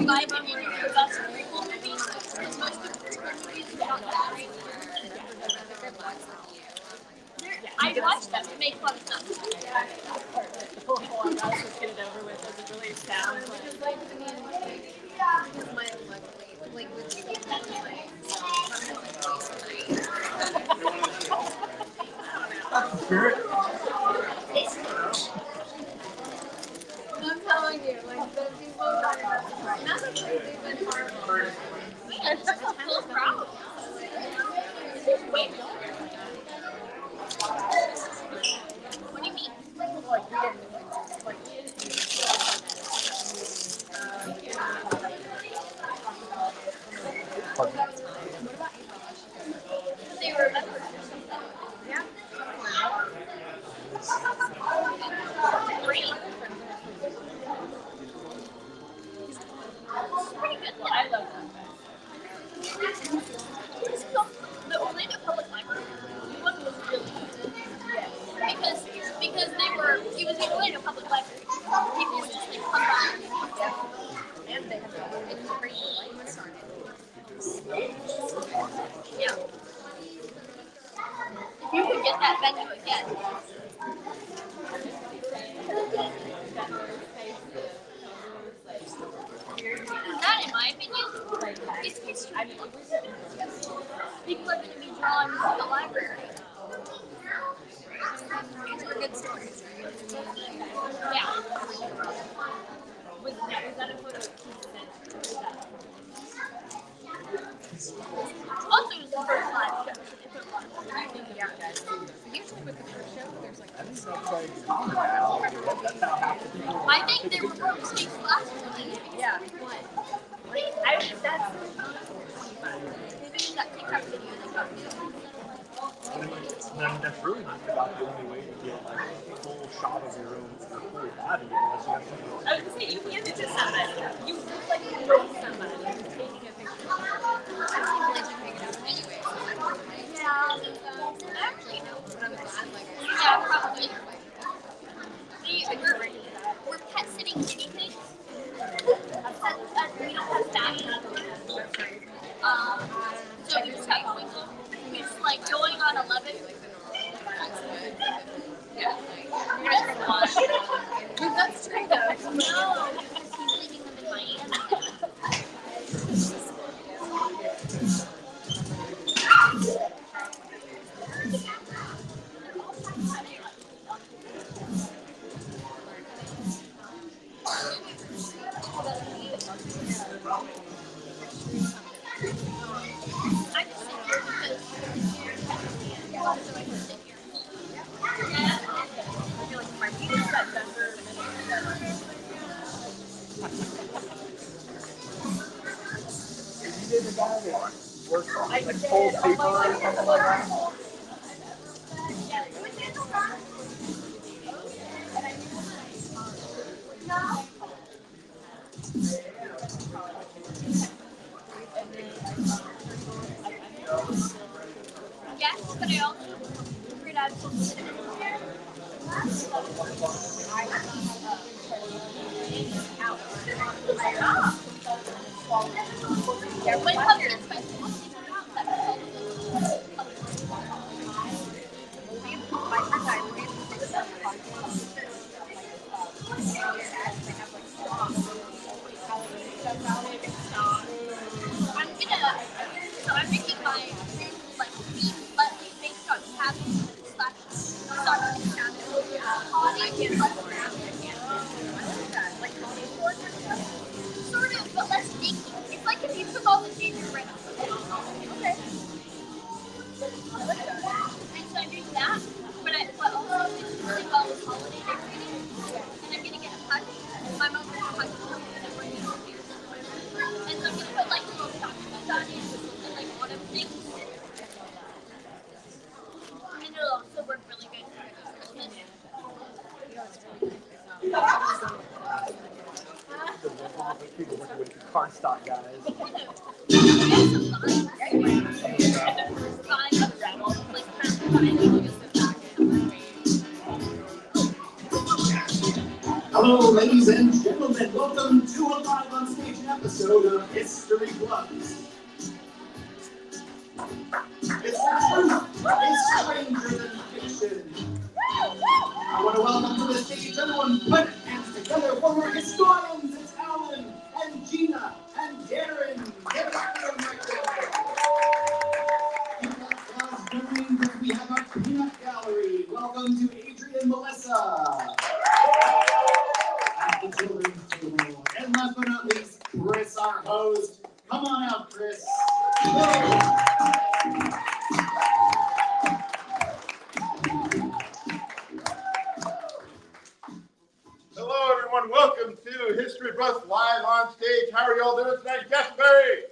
my opinion, the best prequel movie. Because most of the prequel movies are not that great. I watched them to make fun of them. I'll just get it over with. Does it really sound like I'm telling you, like the people that are not a crazy but horrible. It's a full crowd. Wait. What do you mean? They were members or something. Yeah. Great. Pretty good. I love the Orlando Public Library one was really good. Because it was the Orlando Public Library. People would just come by And they have to bring the lights on it. yeah. If you could get that venue again. That, in my opinion, is history. People are going to be drawn to the library. These were good stories. Yeah. was that a photo of Also, it was the first live show. Yeah. Usually with the first show, there's like I think there were more mistakes last one. yeah. That's Maybe that TikTok video they got me. Then that's really not about the only way to get like a full shot of your whole body unless you have something. I was gonna say, you hand it to somebody. You look like you know somebody who's taking a picture. anyway. Yeah, actually, no. But I'm glad, like, Yeah, probably. We're pet sitting guinea pigs. We don't have that. So we just got going. It's like going on 11. yeah. You guys are lost. That's true though. No, because he's leaving them in Miami. I just sit here because so I can sit here. I feel like my feet are set better. You did the guy that worked on like cold paper or something like that. Yes, but I also figured out to sit here. When public expenses I'm making my like feet based on cabins / cabins. I can't sort of, but less sneaky. It's like if you took all the ginger right off the top. Okay. And so I'm doing that, but also it's like all this holiday decorating, and I'm gonna get a hug. My mom has a hug, and so I'm gonna put like little documents on it and like autumn things. And it'll also work really good for Christmas. People working with car stock guys. Hello, ladies and gentlemen. Welcome welcome to a live on stage episode of History Bluffs. It's the truth is stranger than fiction. I want to welcome to the stage everyone put hands together for our historians. It's Alan and Gina and Darren. Give it up for them right there. Give it up for Casselberry because we have our peanut gallery. Welcome to Adrian and Melissa. At the children's table. And last but not least, Chris, our host. Come on out, Chris. Hello, everyone. Welcome to History Bluffs live on stage. How are you all doing tonight, Casselberry?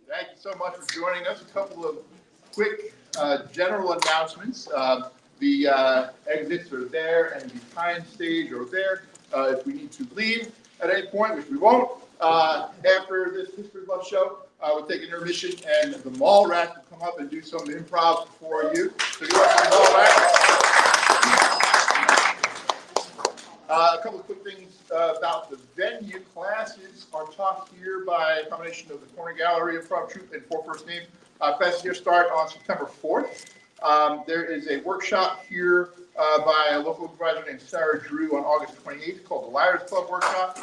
Thank you so much for joining us. A couple of quick general announcements. The exits are there, and behind stage are there. If we need to leave at any point, which we won't, after this History Bluffs show, we'll take an intermission, and the mall rat will come up and do some improv for you. So you want the mall rat? A couple of quick things about the venue. Classes are taught here by a combination of the Corner Gallery, Improv Troupe, and Four First Names. Classes here start on September 4th. There is a workshop here by a local supervisor named Sarah Drew on August 28th called the Liars Club Workshop.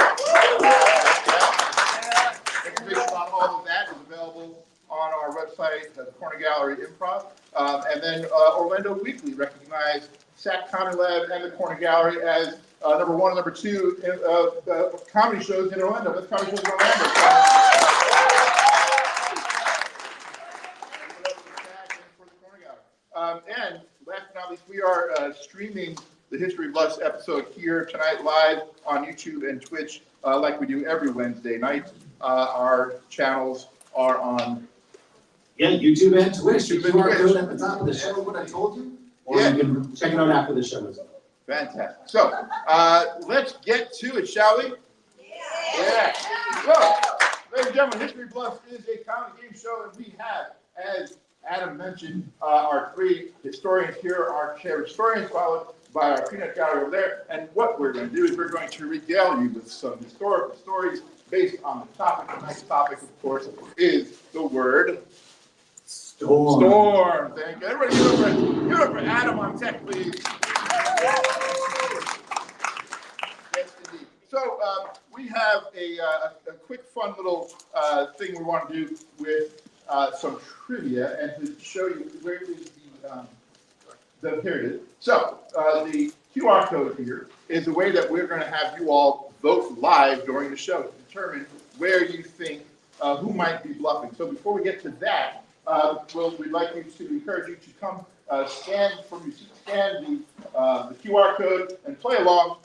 Information on all of that is available on our website, the Corner Gallery Improv. And then Orlando Weekly recognized SAC Comedy Lab and the Corner Gallery as number one and number two comedy shows in Orlando. That's comedy shows in Orlando. And last but not least, we are streaming the History Bluffs episode here tonight live on YouTube and Twitch like we do every Wednesday night. Our channels are on YouTube and Twitch. The QR code at the top of the show, what I told you. Or you can check it out after the show is over. Fantastic. So let's get to it, shall we? Yeah. So, ladies and gentlemen, History Bluffs is a comedy game show, and we have, as Adam mentioned, our three historians here, our chair historians, followed by our peanut gallery over there. And what we're going to do is we're going to regale you with some historical stories based on the topic. Tonight's topic, of course, is the word Storm. Storm. Thank you. Everybody give it up for Adam on tech, please. Yes, indeed. So we have a quick, fun little thing we want to do with some trivia and to show you where is the period. So the QR code here is the way that we're going to have you all vote live during the show to determine where you think who might be bluffing. So before we get to that, we'd like you to encourage you to come scan from your seat, scan the QR code and play along.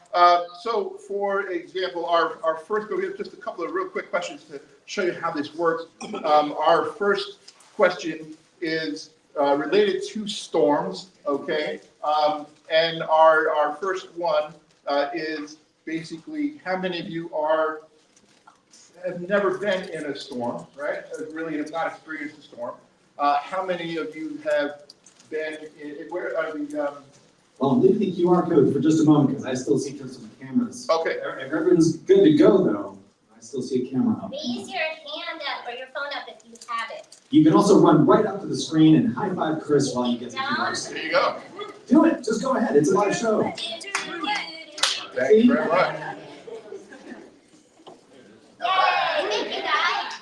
So for example, our first go, we have just a couple of real quick questions to show you how this works. Our first question is related to storms, okay? And our first one is basically how many of you have never been in a storm, right? Really have not experienced a storm. How many of you have been in, where are the... Well, leave the QR code for just a moment because I still see some cameras. Okay. If everyone's good to go, though, I still see a camera up. Raise your hand up or your phone up if you have it. You can also run right up to the screen and high five Chris while you get the QR code. There you go. Do it. Just go ahead. It's a live show. Thank you very much. Yay! Thank you, guys.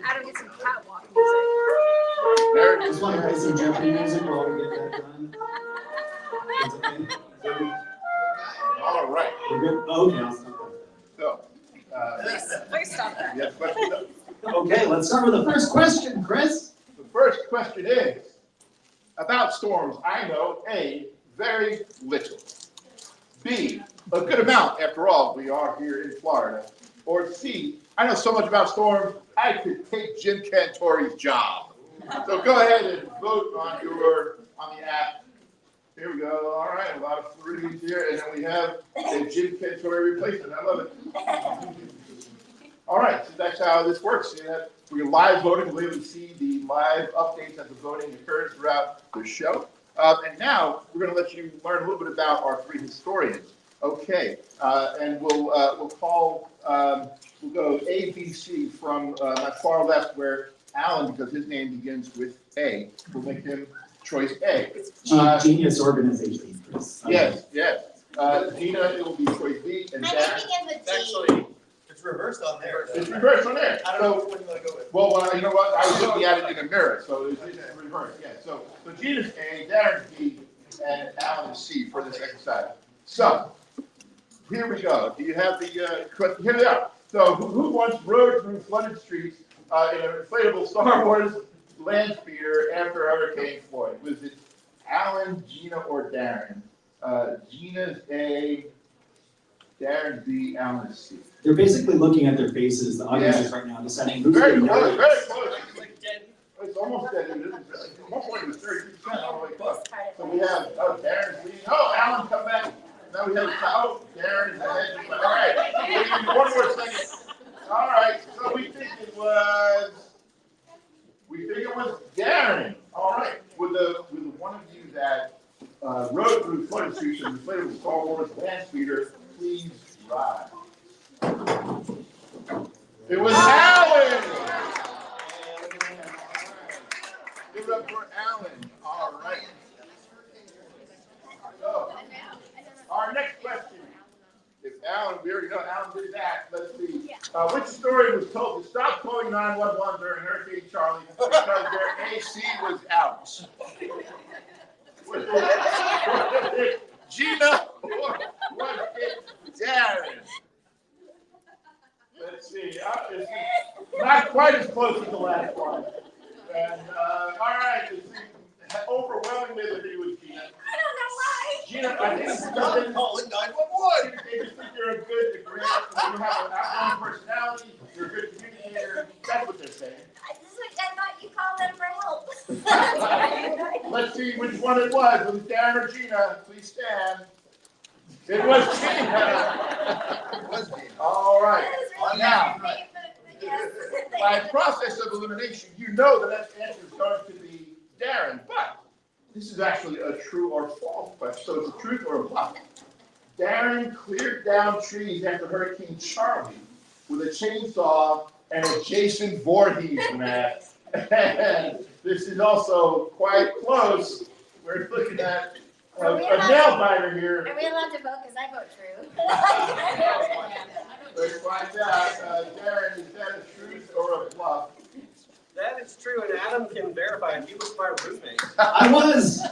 Adam gets some catwalk music. There it Just is. want to play some Jeopardy music while we get that done. It's okay. All right. We're good? Oh, okay, I'll stop So, Please stop that. yes, question. there. Okay, let's start with the first question, Chris. The first question is about storms. I know A, very little. B, a good amount. After all, we are here in Florida. Or C, I know so much about storms, I could take Jim Cantori's job. So go ahead and vote on the app. Here we go. All right, a lot of Floridians here, and then we have a Jim Cantori replacement. I love it. All right, so that's how this works. We're live voting. We'll be able to see the live updates as the voting occurs throughout the show. And now we're going to let you learn a little bit about our three historians. Okay, and we'll call we'll go A, B, C from my far left, where Alan, because his name begins with A, we'll make him choice A. Genius organization. Yes, yes. Gina, it will be choice B, and My Dan. name begins with G. Actually, it's reversed on there. It's reversed on there. I don't know which one you want to go with. Well, you know what? I was looking at it in a mirror, so it's reversed. Yeah. So Gina's A, Darren's B, and Alan is C for this exercise. So here we go. Do you have the question? Here we are. So who once rode through flooded streets in an inflatable Star Wars land speeder after Hurricane Floyd? Was it Alan, Gina, or Darren? Gina's A, Darren's B, Alan's C. They're basically looking at their faces, the audiences right now, deciding who's Very going to close, know. very close. Like dead. It's almost dead. At one point it was 32% all the way close. So we have Darren's leading. Oh, Alan, come back. Now we have Darren is ahead. All right. One more second. All right. So we think it was Darren. All right. With the one of you that rode through flooded streets and inflatable Star Wars land speeder, please rise. It was Alan. Give it up for Alan. All right. So, our next question is Alan. We already know Alan did that. Let's see. Which story was told to stop calling 911 during Hurricane Charlie because their AC was out? Was it Gina or was it Darren? Let's see. It's not quite as close as the last one. And all right, let's see. Overwhelmingly, the video was Gina. I don't know why. Gina, I think it's Stop because calling 911. they just think you're a good, you have an outgoing personality, you're a good communicator. That's what they're saying. I thought you called them for help. Let's see which one it was. Was it Darren or Gina? Please stand. It was Gina. It was Gina. All right. That is really Now, irritating, but yes. by process of elimination, you know the next answer is going to be Darren, but this is actually a true or false question, so it's a truth or a bluff. Darren cleared down trees after Hurricane Charlie with a chainsaw and a Jason Voorhees mask. And this is also quite close. We're looking at a nail biter here. Are we allowed to vote? Because I vote true. Let's find out. Darren, is that a truth or a bluff? That is true, and Adam can verify it. He was my roommate. I was.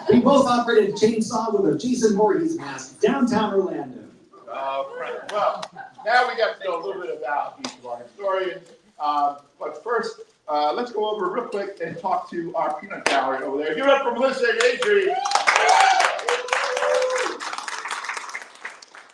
We both operated a chainsaw with a Jason Voorhees mask downtown Orlando. Right. Well, now we got to know a little bit about each of our historians. But first, let's go over real quick and talk to our peanut gallery over there. Give it up for Melissa and Adrian.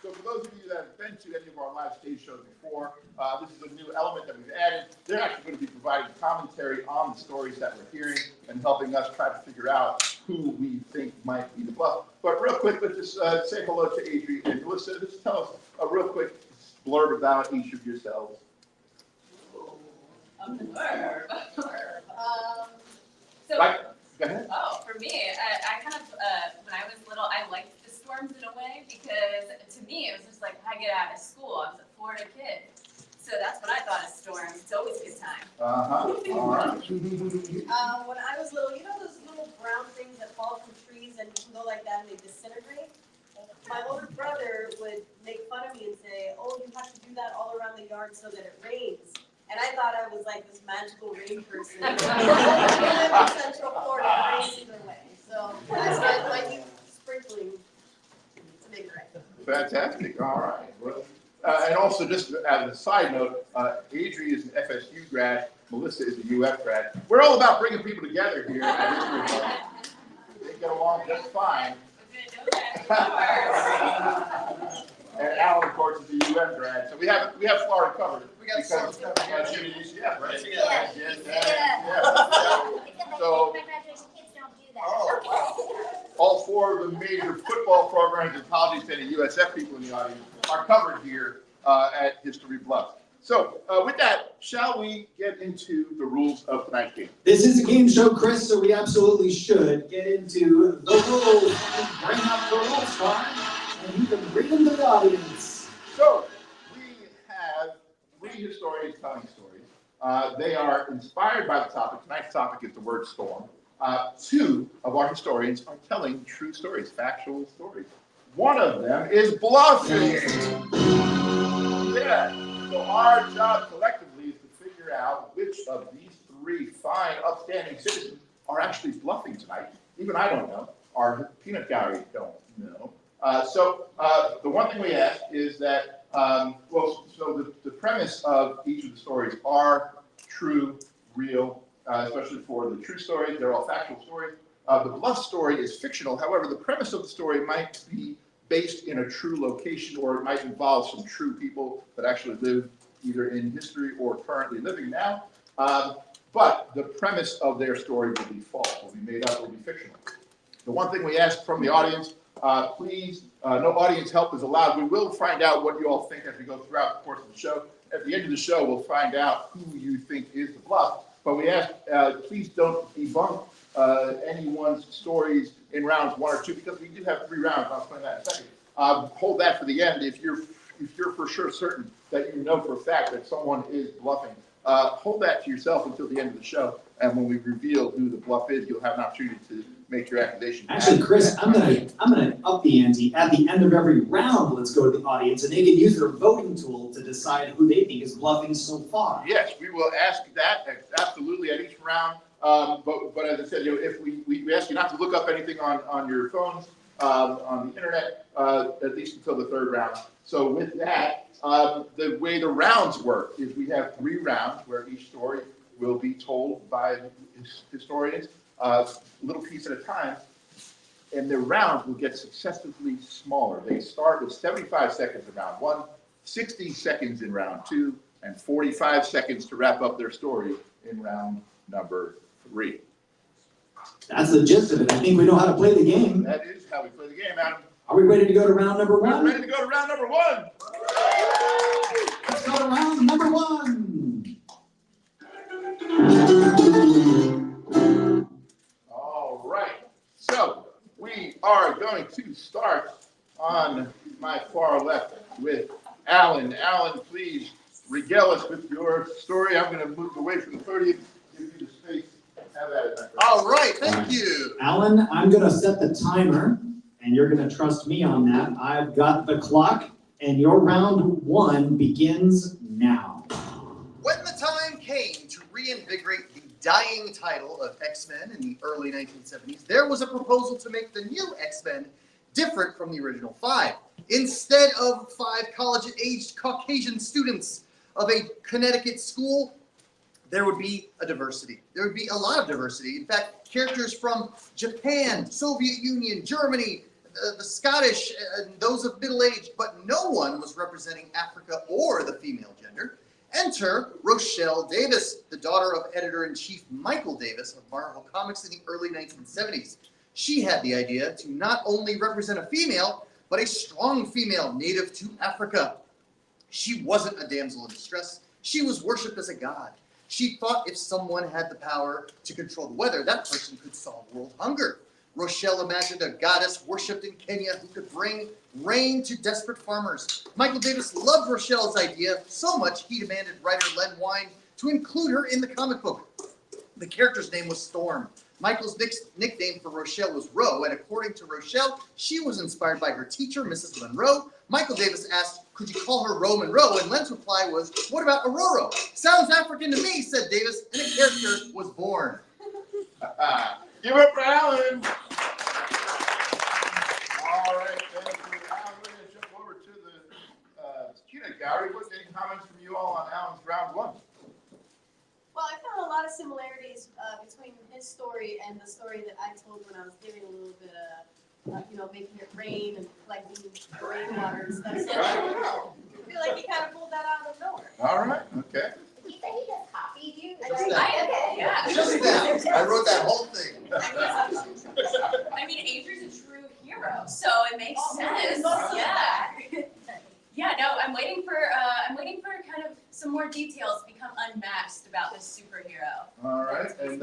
So for those of you that have been to any of our live stage shows before, this is a new element that we've added. They're actually going to be providing commentary on the stories that we're hearing and helping us try to figure out who we think might be the bluff. But real quick, let's just say hello to Adrian and Melissa. Just tell us a real quick blurb about each of yourselves. A blurb. So, Go ahead. oh, for me, I kind of, when I was little, I liked the storms in a way because to me, it was just like, I get out of school. I was a Florida kid. So that's what I thought of storms. It's always a good time. All right. When I was little, you know those little brown things that fall from trees and you can go like that and they disintegrate? My older brother would make fun of me and say, oh, you have to do that all around the yard so that it rains. And I thought I was like this magical rain person. I live in Central Florida, it rains either way. So I started liking sprinkling to make it rain. Fantastic. All right. Well, and also, just as a side note, Adri is an FSU grad. Melissa is a UF grad. We're all about bringing people together here. They get along just fine. And Alan, of course, is a UF grad. So we have Florida covered. We got Florida covered. Jimmy UCF, right? Yeah. So My graduation kids don't do that. Oh, wow. all four of the major football programs, and apologies to any USF people in the audience, are covered here at History Bluffs. So with that, shall we get into the rules of tonight's game? This is a game show, Chris, so we absolutely should get into the rules and bring up the rules card, and you can read them to the audience. So we have 3 historians telling stories. They are inspired by the topic. Tonight's topic is the word storm. 2 of our historians are telling true stories, factual stories. One of them is bluffing. Yeah. So our job collectively is to figure out which of these 3 fine, upstanding citizens are actually bluffing tonight. Even I don't know. Our peanut gallery don't know. So the one thing we ask is that, the premise of each of the stories are true, real, especially for the true stories. They're all factual stories. The bluff story is fictional. However, the premise of the story might be based in a true location, or it might involve some true people that actually live either in history or currently living now. But the premise of their story will be false, will be made up, will be fictional. The one thing we ask from the audience, please, no audience help is allowed. We will find out what you all think as we go throughout the course of the show. At the end of the show, we'll find out who you think is the bluff. But we ask, please don't debunk anyone's stories in rounds 1 or 2, because we do have 3 rounds. I'll explain that in a second. Hold that for the end. If you're for sure certain that you know for a fact that someone is bluffing, hold that to yourself until the end of the show. And when we reveal who the bluff is, you'll have an opportunity to make your accusation. Actually, Chris, I'm gonna up the ante. At the end of every round, let's go to the audience, and they can use their voting tool to decide who they think is bluffing so far. Yes, we will ask that absolutely at each round. But as I said, if we ask you not to look up anything on your phones, on the internet, at least until the 3rd round. So with that, the way the rounds work is we have 3 rounds where each story will be told by historians, a little piece at a time, and the rounds will get successively smaller. They start with 75 seconds in round 1, 60 seconds in round 2, and 45 seconds to wrap up their story in round number 3. That's the gist of it. I think we know how to play the game. That is how we play the game, Adam. Are we ready to go to round number 1? We're ready to go to round number 1. Let's go to round number 1. All right. So we are going to start on my far left with Alan. Alan, please regale us with your story. I'm going to move away from the podium, give you the space. Have at it. All right, thank you. Alan, I'm going to set the timer, and you're going to trust me on that. I've got the clock, and your round 1 begins now. When the time came to reinvigorate the dying title of X-Men in the early 1970s, there was a proposal to make the new X-Men different from the original 5. Instead of 5 college-aged Caucasian students of a Connecticut school, there would be a diversity. There would be a lot of diversity. In fact, characters from Japan, Soviet Union, Germany, the Scottish, and those of middle age, but no one was representing Africa or the female gender. Enter Rochelle Davis, the daughter of editor-in-chief Michael Davis of Marvel Comics in the early 1970s. She had the idea to not only represent a female, but a strong female native to Africa. She wasn't a damsel in distress. She was worshipped as a god. She thought if someone had the power to control the weather, that person could solve world hunger. Rochelle imagined a goddess worshipped in Kenya who could bring rain to desperate farmers. Michael Davis loved Rochelle's idea so much he demanded writer Len Wein to include her in the comic book. The character's name was Storm. Michael's nickname for Rochelle was Ro, and according to Rochelle, she was inspired by her teacher, Mrs. Monroe. Michael Davis asked, could you call her Ro Monroe? And Len's reply was, what about Aurora? Sounds African to me, said Davis, and a character was born. Give it for Alan. All right, thank you, Alan. We're going to jump over to the peanut gallery. What's any comments from you all on Alan's round 1? Well, I found a lot of similarities between his story and the story that I told when I was giving a little bit of, making it rain and collecting rainwater and stuff. So I feel like he kind of pulled that out of nowhere. All right, okay. Did you say he just copied you? Just that. Yeah. Just that. I wrote that whole thing. I mean, Adrian's a true hero, so it makes sense. Yeah. Yeah, no, I'm waiting for kind of some more details become unmatched about this superhero. All right, and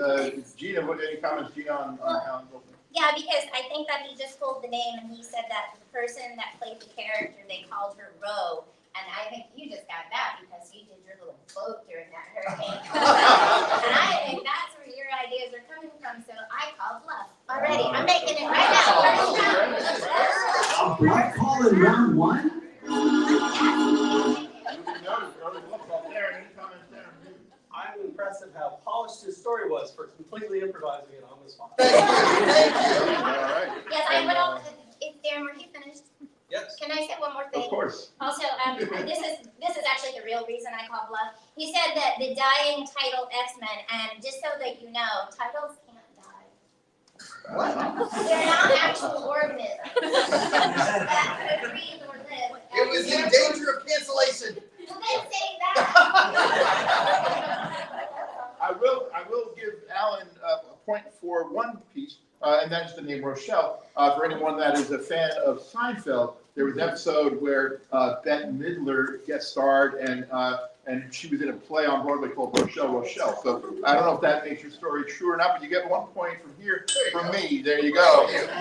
Gina, any comments, Gina, on Alan's opening? Yeah, because I think that he just pulled the name and he said that the person that played the character, they called her Ro. And I think you just got that because you did your little boat during that hurricane. And I think that's where your ideas are coming from, so I call bluff already. I'm making it right now. A bluff call in round one? I'm impressed at how polished his story was for completely improvising it on the spot. Thank you. All right. Yes, I would also, if Darren, were you finished? Yes. Can I say one more thing? Of course. Also, this is actually the real reason I call bluff. He said that the dying title X-Men, and just so that you know, titles can't die. They're not actual organisms that could breathe or live. It was in danger of cancellation. Well, then say that. I will give Alan a point for one piece, and that's the name Rochelle. For anyone that is a fan of Seinfeld, there was an episode where Bette Midler guest starred, and she was in a play on Broadway called Rochelle. So I don't know if that makes your story true or not, but you get 1 point from here from me. There you go. And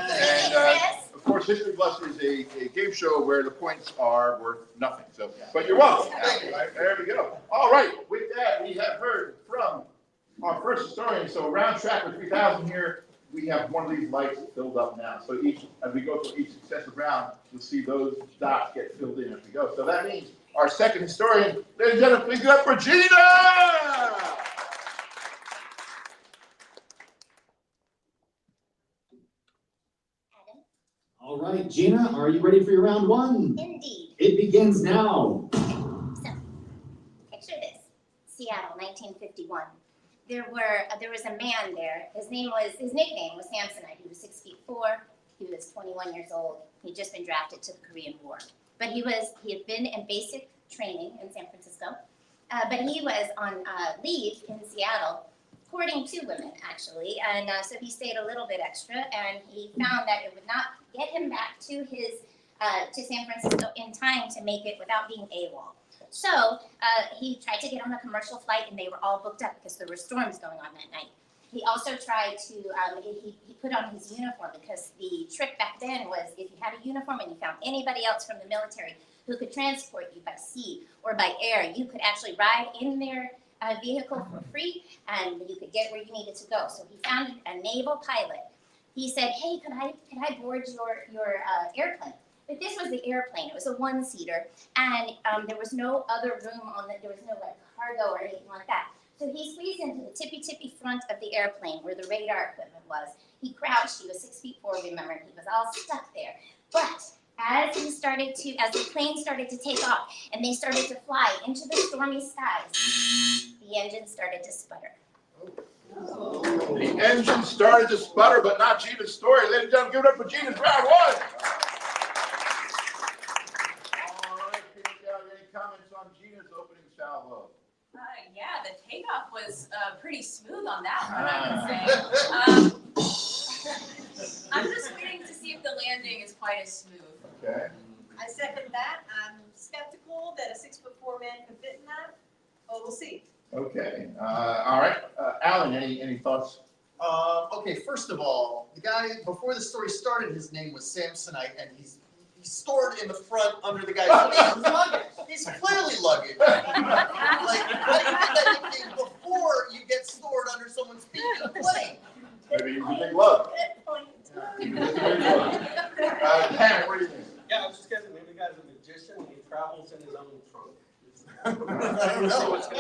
of course, History Bluffs is a game show where the points are worth nothing. So, but you're welcome. There we go. All right. With that, we have heard from our first historian. So round tracker 3000 here. We have one of these lights filled up now. So as we go through each successive round, you'll see those dots get filled in as we go. So that means our second historian, ladies and gentlemen, please give it up for Gina! All right, Gina, are you ready for your round one? Indeed. It begins now. So, picture this: Seattle, 1951. There was a man there. His nickname was Samsonite. He was 6'4". He was 21 years old. He'd just been drafted to the Korean War. But he had been in basic training in San Francisco. But he was on leave in Seattle, courting 2 women actually. And so he stayed a little bit extra, and he found that it would not get him back to San Francisco in time to make it without being AWOL. So he tried to get on a commercial flight, and they were all booked up because there were storms going on that night. He also tried to, he put on his uniform, because the trick back then was if you had a uniform and you found anybody else from the military who could transport you by sea or by air, you could actually ride in their vehicle for free, and you could get where you needed to go. So he found a naval pilot. He said, hey, could I board your airplane? But this was the airplane. It was a 1-seater, and there was no other room on it. There was no like cargo or anything like that. So he squeezed into the tippy front of the airplane where the radar equipment was. He crouched. He was 6'4", remember, and he was all stuck there. But as the plane started to take off and they started to fly into the stormy skies, the engine started to sputter. The engine started to sputter, but not Gina's story. Ladies and gentlemen, give it up for Gina's round one. All right, any comments on Gina's opening salvo? Yeah, the takeoff was pretty smooth on that one, I would say. I'm just waiting to see if the landing is quite as smooth. Okay. I second that. I'm skeptical that a 6'4" man can fit in that, but we'll see. Okay. All right. Alan, any thoughts? Okay, first of all, the guy, before the story started, his name was Samsonite, and he's stored in the front under the guy's luggage. He's clearly luggage. Like, how do you get that nickname before you get stored under someone's feet in a plane? Maybe you big love. Good point. Hannah, what do you think? Yeah, I was just guessing, maybe the guy's a magician, and he travels in his own trunk. I don't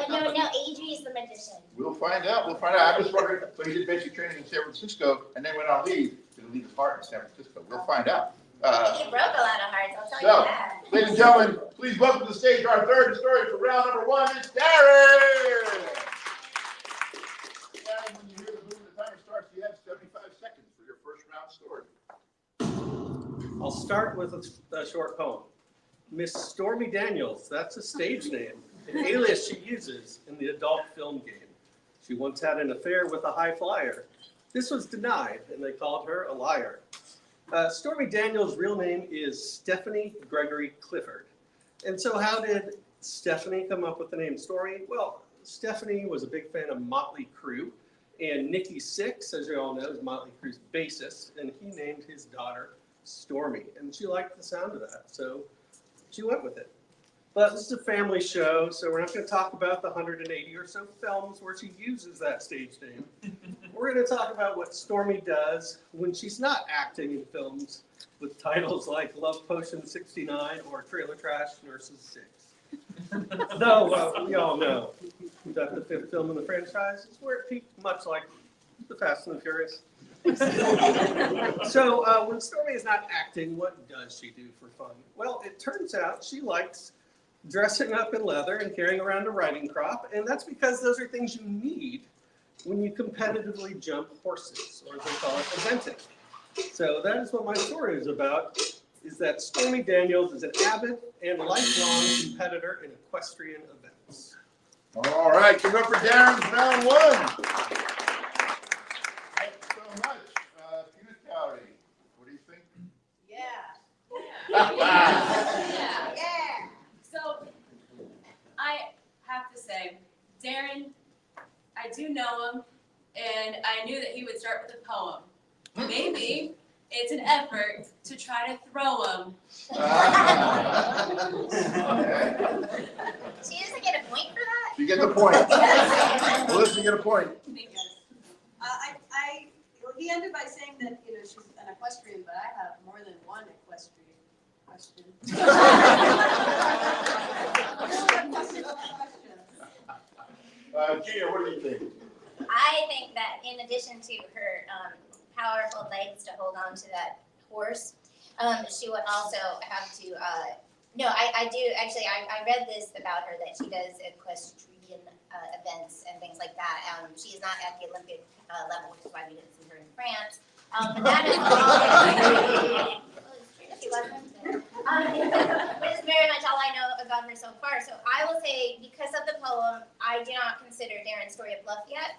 know. No, Adri's the magician. We'll find out. I'm just wondering. So he did basic training in San Francisco, and then went on leave to leave his heart in San Francisco. We'll find out. He broke a lot of hearts, I'll tell you that. Ladies and gentlemen, please welcome to the stage our third historian for round number one. It's Darren. Darren, when you hear the movement, the timer starts. You have 75 seconds for your first round story. I'll start with a short poem. Miss Stormy Daniels, that's a stage name, an alias she uses in the adult film game. She once had an affair with a high flyer. This was denied, and they called her a liar. Stormy Daniels' real name is Stephanie Gregory Clifford. And so how did Stephanie come up with the name Stormy? Well, Stephanie was a big fan of Motley Crue, and Nikki Sixx, as you all know, is Motley Crue's bassist, and he named his daughter Stormy, and she liked the sound of that, so she went with it. But this is a family show, so we're not going to talk about the 180 or so films where she uses that stage name. We're going to talk about what Stormy does when she's not acting in films with titles like Love Potion 69 or Trailer Trash Nurses 6. Though we all know that the 5th film in the franchise is where it peaked, much like The Fast and the Furious. So when Stormy is not acting, what does she do for fun? Well, it turns out she likes dressing up in leather and carrying around a riding crop, and that's because those are things you need when you competitively jump horses, or as they call it, eventing. So that is what my story is about, is that Stormy Daniels is an avid and lifelong competitor in equestrian events. All right, give it up for Darren, round 1. Thanks so much. Peanut Gallery, what do you think? Yeah. Yeah. Yeah. So, I have to say, Darren, I do know him, and I knew that he would start with a poem. Maybe it's an effort to try to throw him. She doesn't get a point for that? You get the point. Melissa, you get a point. Well, he ended by saying that, she's an equestrian, but I have more than one equestrian question. Gina, what do you think? I think that in addition to her powerful legs to hold on to that horse, she would also have to, no, I do, actually, I read this about her, that she does equestrian events and things like that. She is not at the Olympic level, which is why we didn't see her in France. But that is all. She wasn't. This is very much all I know about her so far. So I will say, because of the poem, I do not consider Darren's story a bluff yet.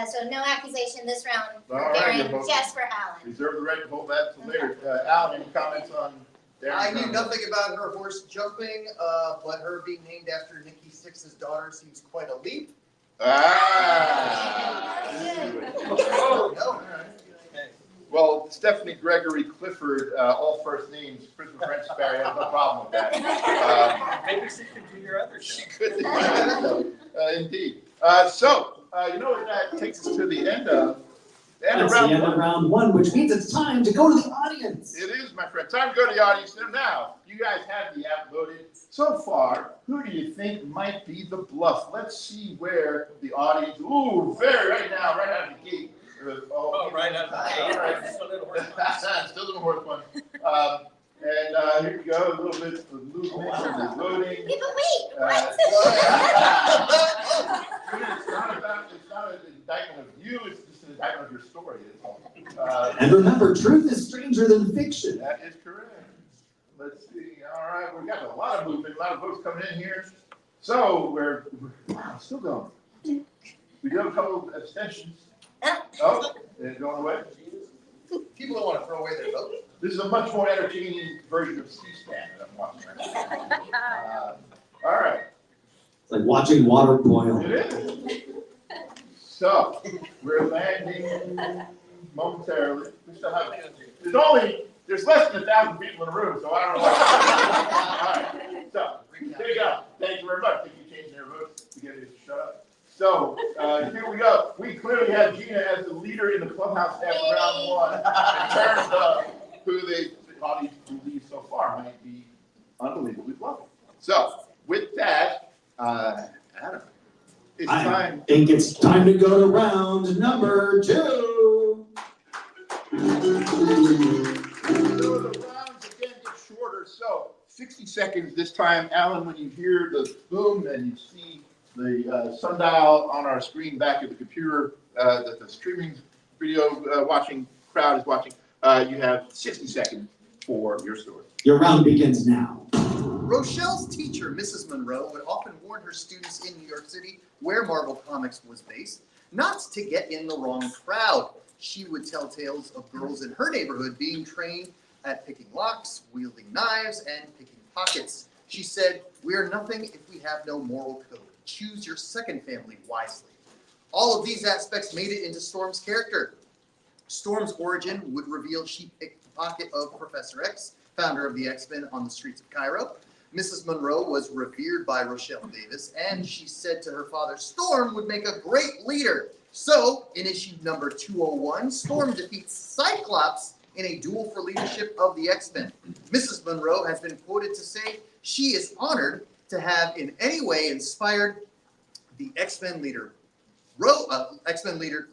So no accusation this round for Darren, just for Alan. Reserve the right to hold that until later. Alan, any comments on Darren? I knew nothing about her horse jumping, but her being named after Nikki Sixx's daughter seems quite a leap. Oh, no. Well, Stephanie Gregory Clifford, all first names, Christopher French Barry has no problem with that. Maybe she could do your other show. She could. Indeed. So, you know what that takes us to the end of? That's the end of round 1, which means it's time to go to the audience. It is, my friend. Time to go to the audience. Now, you guys have the app loaded. So far, who do you think might be the bluff? Let's see where the audience. Ooh, right now, right out of the gate. Right out of the gate. Right. Still doing horse fun. And here we go. A little bit of movement and loading. Yeah, but wait, what? It's not an indictment of you. It's just an indictment of your story. And remember, truth is stranger than fiction. That is correct. Let's see. All right, we've got a lot of movement, a lot of folks coming in here. So we're still going. We do have a couple of abstentions. Oh, it's going away. People don't want to throw away their vote. This is a much more entertaining version of C-SPAN that I'm watching right now. All right. It's like watching water boil. It is. So we're landing momentarily. We still have. There's less than 1,000 people in the room, so I don't know. All right. So there you go. Thank you very much. Thank you for changing their votes to get it to shut up. So here we go. We clearly have Gina as the leader in the clubhouse after round 1 in terms of who the audience believes so far might be unbelievably bluffing. So with that, Adam, it's time. I think it's time to go to round number 2. So the rounds again get shorter. So 60 seconds this time. Alan, when you hear the boom and you see the sundial on our screen back at the computer that the streaming video watching crowd is watching, you have 60 seconds for your story. Your round begins now. Rochelle's teacher, Mrs. Monroe, would often warn her students in New York City, where Marvel Comics was based, not to get in the wrong crowd. She would tell tales of girls in her neighborhood being trained at picking locks, wielding knives, and picking pockets. She said, "We are nothing if we have no moral code. Choose your second family wisely." All of these aspects made it into Storm's character. Storm's origin would reveal she picked the pocket of Professor X, founder of the X-Men, on the streets of Cairo. Mrs. Monroe was revered by Rochelle Davis, and she said to her father, Storm would make a great leader. So, in issue number 201, Storm defeats Cyclops in a duel for leadership of the X-Men. Mrs. Monroe has been quoted to say she is honored to have in any way inspired the X-Men leader,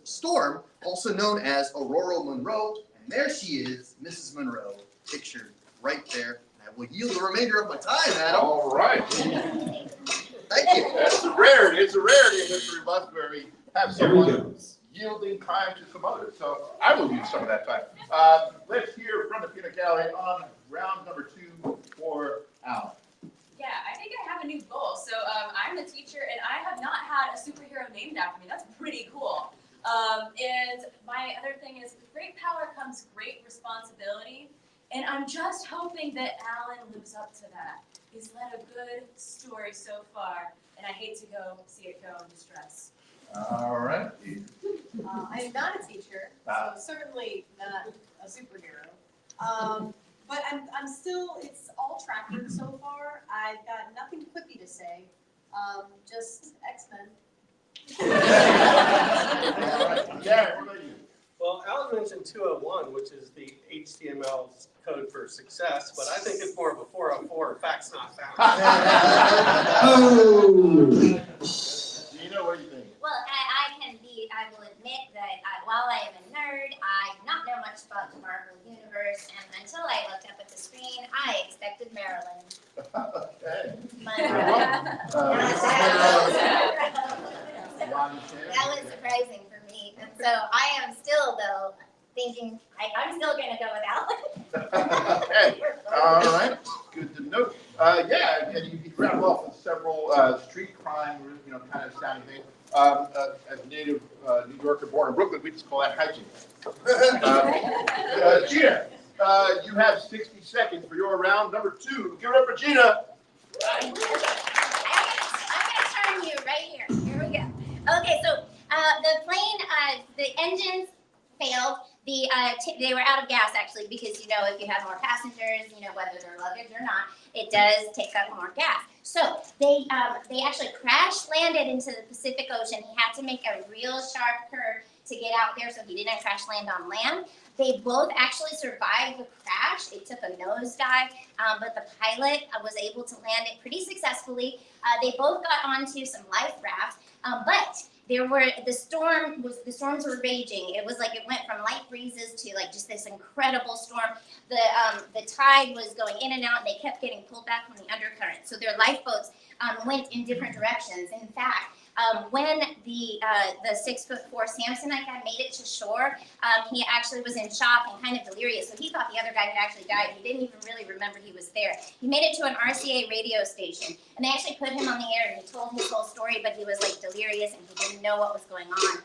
Storm, also known as Aurora Monroe. And there she is, Mrs. Monroe, pictured right there. And I will yield the remainder of my time, Adam. All right. Thank you. That's a rarity. It's a rarity in History Buffs where we have There we someone go. yielding time to some others. So I will use some of that time. Let's hear from the peanut gallery on round number 2 for Alan. Yeah, I think I have a new goal. So I'm a teacher, and I have not had a superhero named after me. That's pretty cool. And my other thing is, with great power comes great responsibility. And I'm just hoping that Alan lives up to that. He's led a good story so far, and I hate to see it go in distress. All right. I am not a teacher, so certainly not a superhero. But I'm still, it's all tracking so far. I've got nothing quippy to say, just X-Men. All right. Gary, what about you? Well, Alan mentioned 201, which is the HTML code for success, but I think it's more of a 404, facts not found. Oh! Gina, what do you think? Well, I will admit that while I am a nerd, I do not know much about the Marvel Universe, and until I looked up at the screen, I expected Marilyn. Okay. That was surprising for me, and so I am still, though, thinking, I'm still going to go with Alan. Okay. All right. Good to know. Yeah, and you rattled off several street crime, kind of sounding things. As a native New Yorker born in Brooklyn, we just call that hiking. Gina, you have 60 seconds for your round number 2. Give it up for Gina. I'm gonna turn you right here. Here we go. Okay, so the plane, the engines failed. They were out of gas actually, because if you have more passengers, whether they're luggage or not, it does take up more gas. So they actually crash landed into the Pacific Ocean. He had to make a real sharp curve to get out there, so he didn't crash land on land. They both actually survived the crash. It took a nosedive, but the pilot was able to land it pretty successfully. They both got onto some life rafts, but the storms were raging. It was like it went from light breezes to like just this incredible storm. The tide was going in and out, and they kept getting pulled back from the undercurrent. So their lifeboats went in different directions. In fact, when the 6'4" Samsonite guy made it to shore, he actually was in shock and kind of delirious. So he thought the other guy had actually died. He didn't even really remember he was there. He made it to an RCA radio station, and they actually put him on the air, and he told his whole story, but he was like delirious and he didn't know what was going on.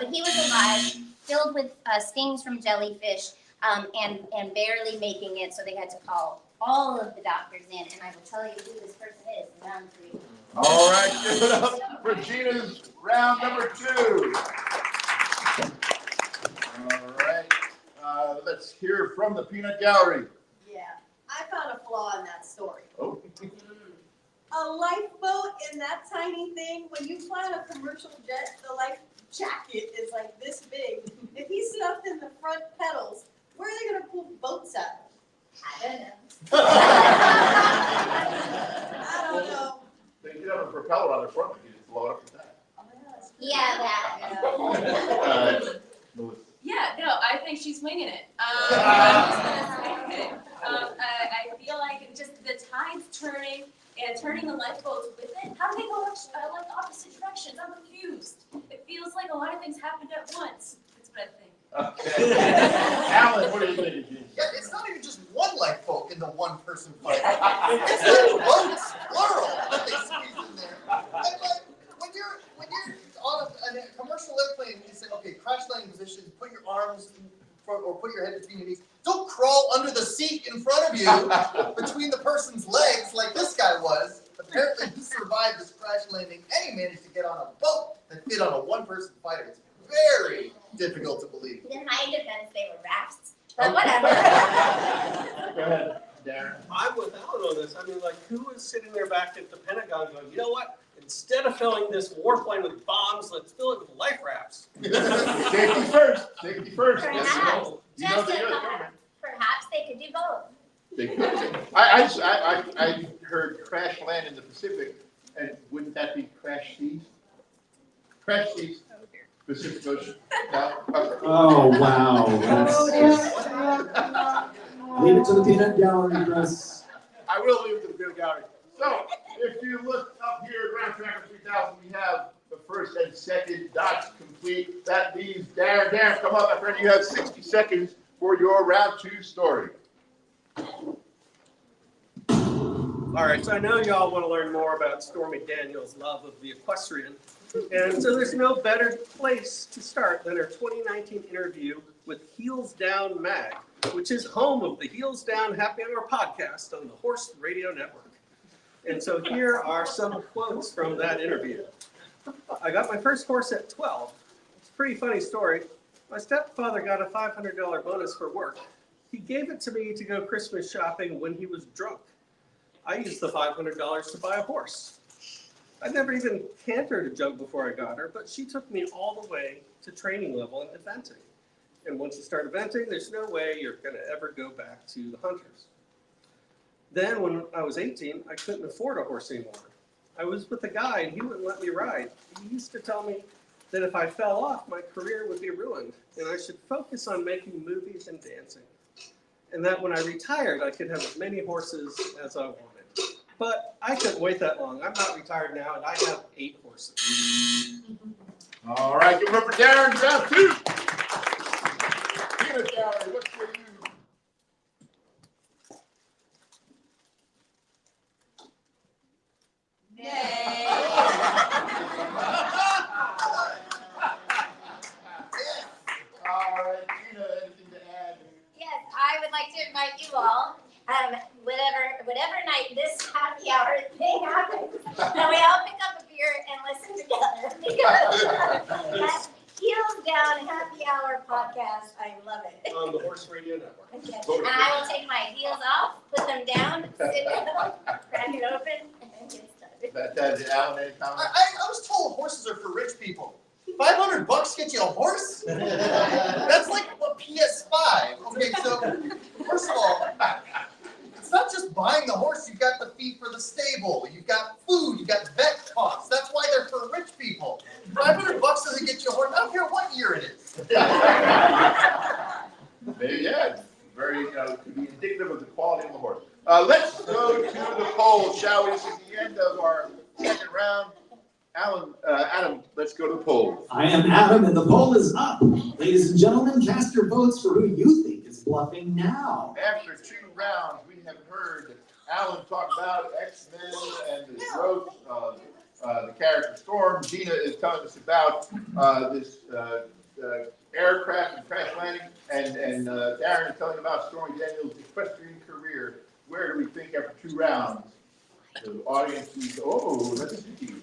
But he was alive, filled with stings from jellyfish, and barely making it. So they had to call all of the doctors in, and I will tell you who this person is in round 3. All right, give it up for Gina's round number 2. All right, let's hear from the peanut gallery. Yeah, I found a flaw in that story. Oh. A lifeboat in that tiny thing, when you fly on a commercial jet, the life jacket is like this big. If he's stuffed in the front pedals, where are they going to pull boats out of? I don't know. I don't know. They did have a propeller on the front, but you just blow it up with that. Yeah, that. Yeah, no, I think she's winging it. I'm just gonna say it. I feel like just the tide's turning and turning the lifeboats with it. How do they go like opposite directions? I'm confused. It feels like a lot of things happened at once. That's what I think. Okay. Alan, what do you think? Yeah, it's not even just one lifeboat in the one-person flight. It's like boats, plural, that they squeeze in there. And like, when you're on a commercial airplane, you say, okay, crash landing position, put your arms in front or put your head between your knees. Don't crawl under the seat in front of you, between the person's legs like this guy was sitting there back at the Pentagon going, you know what? Instead of filling this warplane with bombs, let's fill it with life rafts. Safety first. Safety first. Perhaps, You know just the a other thought. government. Perhaps they could do both. They could. I heard crash land in the Pacific, and wouldn't that be crash seas? Crash seas. Pacific Ocean. No? Okay. Oh, wow. Leave it to the peanut gallery, Chris. I will leave it to the peanut gallery. So, if you look up here at Round Tracker 3000, we have the first and second dots complete. That means Darren, come on, my friend. You have 60 seconds for your round 2 story. All right, so I know y'all want to learn more about Stormy Daniels' love of the equestrian. And so there's no better place to start than her 2019 interview with Heels Down Mag, which is home of the Heels Down Happy Hour podcast on the Horse Radio Network. And so here are some quotes from that interview. I got my first horse at 12. It's a pretty funny story. My stepfather got a $500 bonus for work. He gave it to me to go Christmas shopping when he was drunk. I used the $500 to buy a horse. I'd never even cantered a jug before I got her, but she took me all the way to training level and eventing. And once you start eventing, there's no way you're going to ever go back to the hunters. Then when I was 18, I couldn't afford a horse anymore. I was with a guy and he wouldn't let me ride. He used to tell me that if I fell off, my career would be ruined and I should focus on making movies and dancing. And that when I retired, I could have as many horses as I wanted. But I couldn't wait that long. I'm not retired now, and I have 8 horses. All right, give it up for Darren, round 2. Peanut gallery, what's for you? All right, Gina, anything to add? Yes, I would like to invite you all, whatever night this happy hour thing happens, that we all pick up a beer and listen together. Because that Heels Down Happy Hour podcast, I love it. On the Horse Radio Network. Okay. And I will take my heels off, put them down, sit down, crack it open, and get started. That's Alan, any comment? I was told horses are for rich people. $500 get you a horse? That's like a PS5. Okay, so first of all, it's not just buying the horse. You've got the fee for the stable. You've got food. You've got vet costs. That's why they're for rich people. $500 doesn't get you a horse. I don't care what year it is. Maybe, yeah, very, could be indicative of the quality of the horse. Let's go to the poll, shall we? This is the end of our second round. Adam, let's go to the poll. I am Adam, and the poll is up. Ladies and gentlemen, cast your votes for who you think is bluffing now. After 2 rounds, we have heard Alan talk about X-Men and the growth of the character Storm. Gina is telling us about this aircraft and crash landing, and Darren is telling about Stormy Daniels' equestrian career. Where do we think after 2 rounds? The audience is, let's see.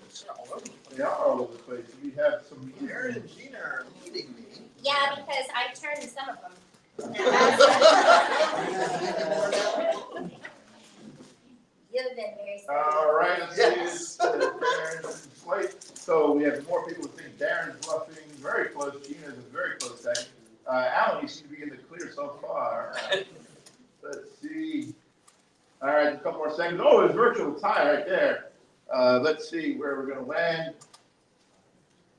They are all over the place. We have some. Darren and Gina are leading me. Yeah, because I turned some of them. You've been very smart. All right, let's see this. Darren's slate. So we have more people who think Darren's bluffing. Very close. Gina's a very close second. Alan, you seem to be in the clear so far. Let's see. All right, a couple more seconds. Oh, it's virtual tie right there. Let's see where we're going to land.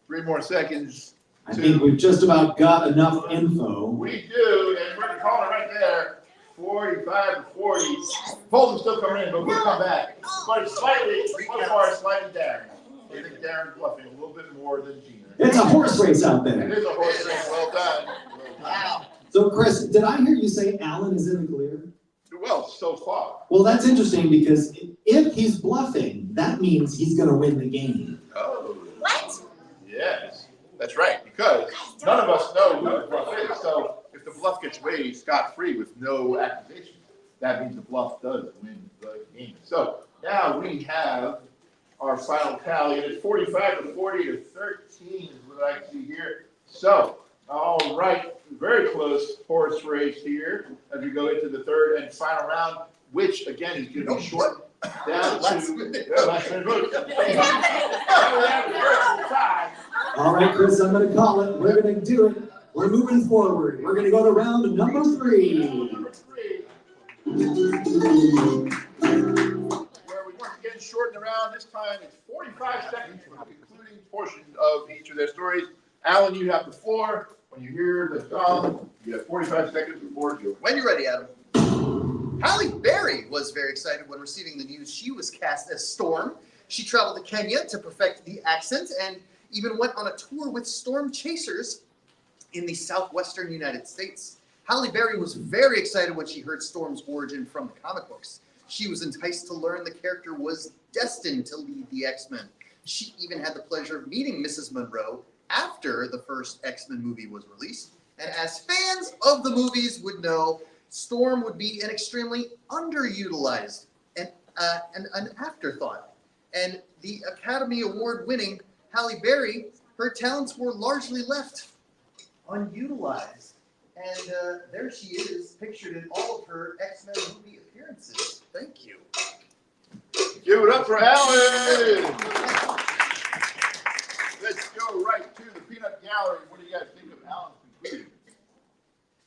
3 more seconds. I think we've just about got enough info. We do, and we're calling it right there. 45 to 40. Polls are still coming in, but we'll come back. But slightly, so far, slightly Darren. I think Darren's bluffing a little bit more than Gina. It's a horse race out It there. is a horse race. Well done. Wow. So, Chris, did I hear you say Alan is in the clear? Well, so far. Well, that's interesting because if he's bluffing, that means he's going to win the game. Oh. What? Yes, that's right. Because none of us know who the bluff is. So if the bluff gets waived scot-free with no accusation, that means the bluff does win the game. So now we have our final tally, and it's 45 to 40 to 13 is what I see here. So, all right, very close horse race here as we go into the third and final round, which again is going to be short. Down Last to minute. last minute vote. All right, Chris, I'm gonna call it. We're gonna do it. We're moving forward. We're gonna go to round number 3. Where we once again shorten the round. This time it's 45 seconds for the concluding portion of each of their stories. Alan, you have the floor. When you hear the gong, you have 45 seconds before you. When you're ready, Adam. Halle Berry was very excited when receiving the news she was cast as Storm. She traveled to Kenya to perfect the accent and even went on a tour with storm chasers in the southwestern United States. Halle Berry was very excited when she heard Storm's origin from the comic books. She was enticed to learn the character was destined to lead the X-Men. She even had the pleasure of meeting Mrs. Monroe after the first X-Men movie was released. And as fans of the movies would know, Storm would be an extremely underutilized and an afterthought. And the Academy Award winning Halle Berry, her talents were largely left unutilized. And there she is, pictured in all of her X-Men movie appearances. Thank you. Give it up for Alan. Let's go right to the peanut gallery. What do you guys think of Alan's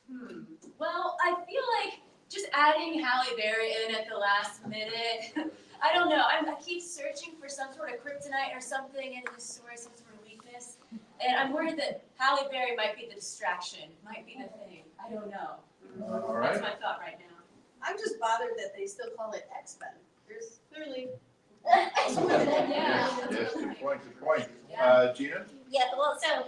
conclusion? Well, I feel like just adding Halle Berry in at the last minute, I don't know. I keep searching for some sort of kryptonite or something in this story, some sort of weakness. And I'm worried that Halle Berry might be the distraction, might be the thing. I don't know. All right. That's my thought right now. I'm just bothered that they still call it X-Men. There's clearly. Yeah. Yes, good point, good point. Gina? Yeah, well, so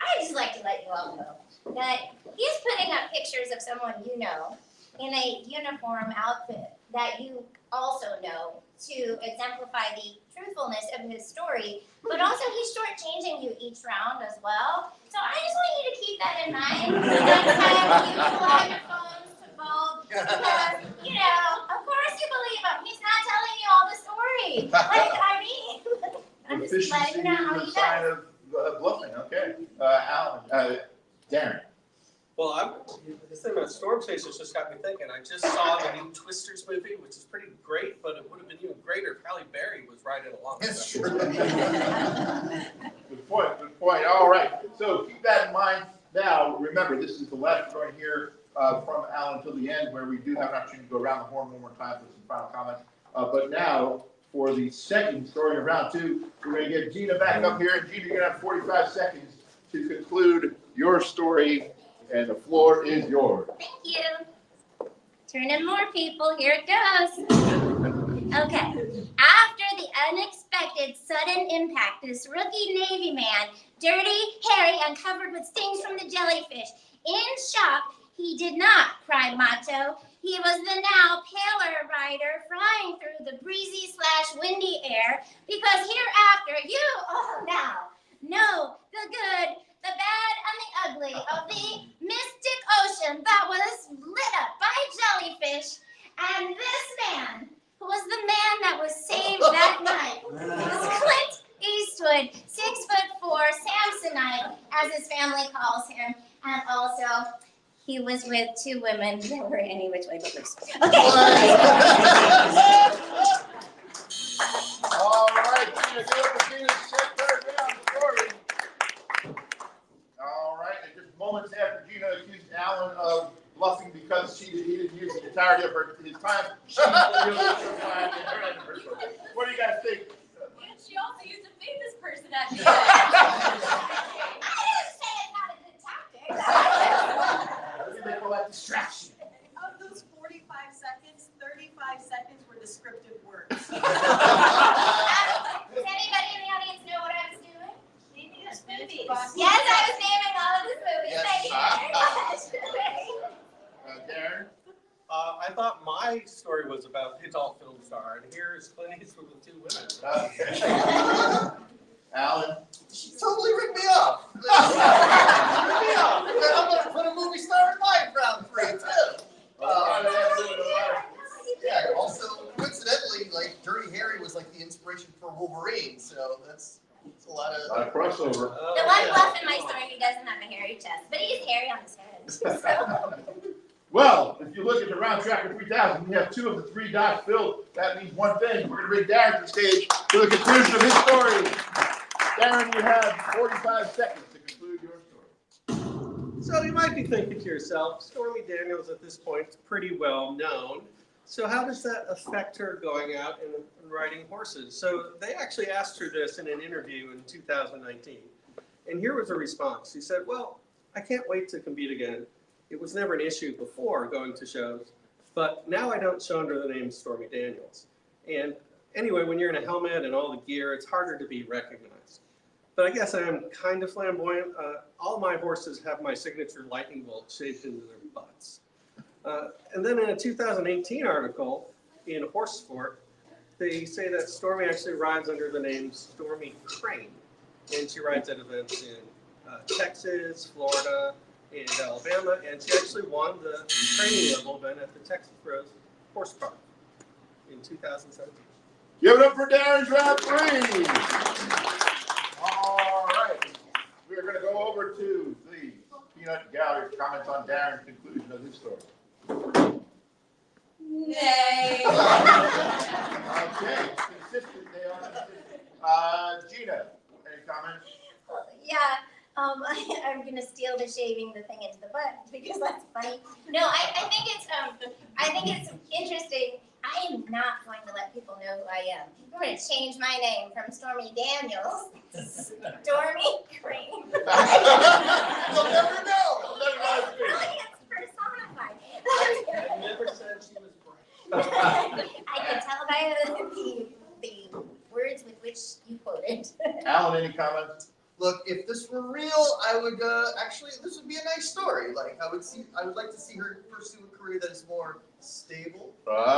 I just like to let you all know that he's putting up pictures of someone you know in a uniform outfit that you also know to exemplify the truthfulness of his story, but also he's shortchanging you each round as well. So I just want you to keep that in mind the next time you pull out your phones to vote, because, you know, of course you believe him. He's not telling you all the story. Like, I mean, I'm just Efficiency letting you know how is he a sign does. of bluffing. Okay. Alan, Darren. Well, this thing about storm chasers just got me thinking. I just saw the new Twisters movie, which is pretty great, but it would have been even greater if Halle Berry was riding along. That's true. Good point, good point. All right. So keep that in mind. Now, remember, this is the last story here from Alan until the end, where we do have an opportunity to go around the horn one more time for some final comments. But now, for the second story of round 2, we're going to get Gina back up here. And Gina, you're going to have 45 seconds to conclude your story, and the floor is yours. Thank you. Turn in more people. Here it goes. Okay. After the unexpected sudden impact, this rookie Navy man, dirty, hairy, and covered with stings from the jellyfish, in shock, he did not cry macho. He was the now paler rider flying through the breezy/windy air, because hereafter you all now know the good, the bad, and the ugly of the mystic ocean that was lit up by jellyfish. And this man, who was the man that was saved that night, was Clint Eastwood, 6'4", Samsonite, as his family calls him. And also, he was with 2 women that were any which way but loose. Okay. All right, Gina, give up for Gina's third round story. All right, and just moments after Gina accused Alan of bluffing because he didn't use the entirety of his time, she really took time in her end of her story. What do you guys think? And she also used a famous person at the end. I didn't say it's not a good tactic. What do they call that? Distraction. Of those 45 seconds, 35 seconds were descriptive words. Does anybody in the audience know what I was doing? Naming us movies. Yes, I was naming all of the movies. Yes. Thank you very much. Darren? I thought my story was about adult film star, and here's Clint Eastwood with 2 women. Okay. Alan? She totally ripped me off. Ripped me off. I'm going to put a movie star in my round 3, too. Yeah, also, coincidentally, like, Dirty Harry was like the inspiration for Wolverine, so that's a lot of crossover. The one bluff in my story, he doesn't have a hairy chest, but he's hairy on his head. So. Well, if you look at the Round Tracker 3000, we have 2 of the 3 dots filled. That means one thing. We're going to bring Darren to the stage for the conclusion of his story. Darren, you have 45 seconds to conclude your story. So you might be thinking to yourself, Stormy Daniels at this point is pretty well known. So how does that affect her going out and riding horses? So they actually asked her this in an interview in 2019. And here was her response. She said, well, I can't wait to compete again. It was never an issue before going to shows, but now I don't show under the name Stormy Daniels. And anyway, when you're in a helmet and all the gear, it's harder to be recognized. But I guess I am kind of flamboyant. All my horses have my signature lightning bolt shaped into their butts. And then in a 2018 article in Horse Sport, they say that Stormy actually rides under the name Stormy Crane. And she rides at events in Texas, Florida, and Alabama. And she actually won the training level event at the Texas Rose Horse Park in 2017. Give it up for Darren's round 3. All right. We're going to go over to the Peanut Gallery's comments on Darren's conclusion of his story. Nay. Okay. Consistent. They are consistent. Gina, any comments? Yeah, I'm gonna steal the shaving the thing into the butt because that's funny. No, I think it's interesting. I am not going to let people know who I am. I'm going to change my name from Stormy Daniels to Stormy Crane. You'll never know. It's personified. I never said she was bright. I can tell by the words with which you quoted. Alan, any comments? Look, if this were real, I would actually. This would be a nice story. Like I would like to see her pursue a career that is more stable. Another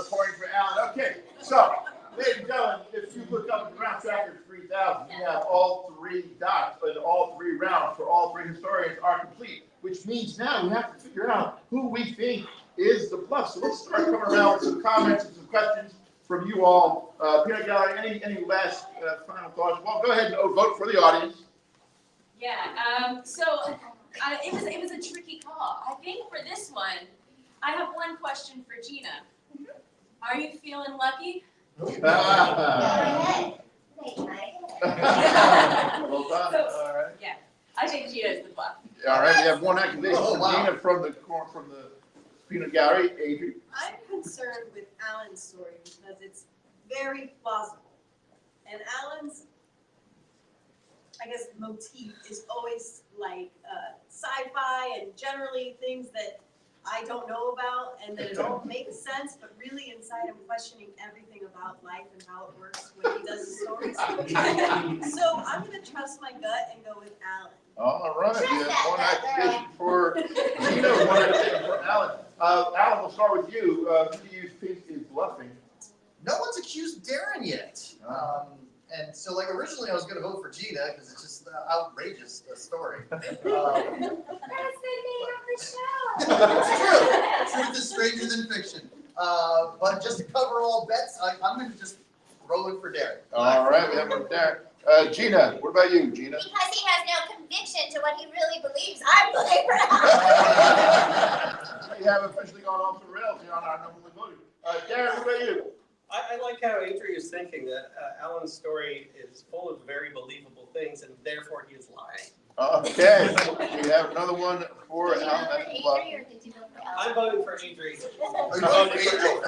point for Alan. Okay, so ladies and gentlemen, if you look up the Round Tracker 3000, you have all 3 dots and all 3 rounds for all 3 historians are complete. Which means now we have to figure out who we think is the bluff. So let's start coming around with some comments and some questions from you all. Peanut Gallery, any last final thoughts? Well, go ahead and vote for the audience. Yeah, so it was a tricky call. I think for this one, I have one question for Gina. Are you feeling lucky? Well done. All right. Yeah, I think Gina is the bluff. All right, we have one accusation from Gina from the Peanut Gallery. Adrian. I'm concerned with Alan's story because it's very plausible. And Alan's, I guess, motif is always like sci-fi and generally things that I don't know about and that it all makes sense, but really inside I'm questioning everything about life and how it works when he does his stories. So I'm going to trust my gut and go with Alan. All right, we have one accusation for Gina, one accusation for Alan. Alan, we'll start with you. Who do you think is bluffing? No one's accused Darren yet. And so, like, originally I was going to vote for Gina because it's just outrageous story. That's the name of the show. It's true. Truth is stranger than fiction. But just to cover all bets, I'm going to just roll it for Darren. All right, we have one Darren. Gina, what about you, Gina? Because he has no conviction to what he really believes, I'm voting for Alan. We have officially gone off the rails here on our number one voting. Darren, what about you? I like how Adrian is thinking that Alan's story is full of very believable things, and therefore he is lying. Okay, we have another one for Did you Alan. vote for That's bluff. Adrian or did you vote for I'm Alan? voting for Adrian. Are you voting for Adrian?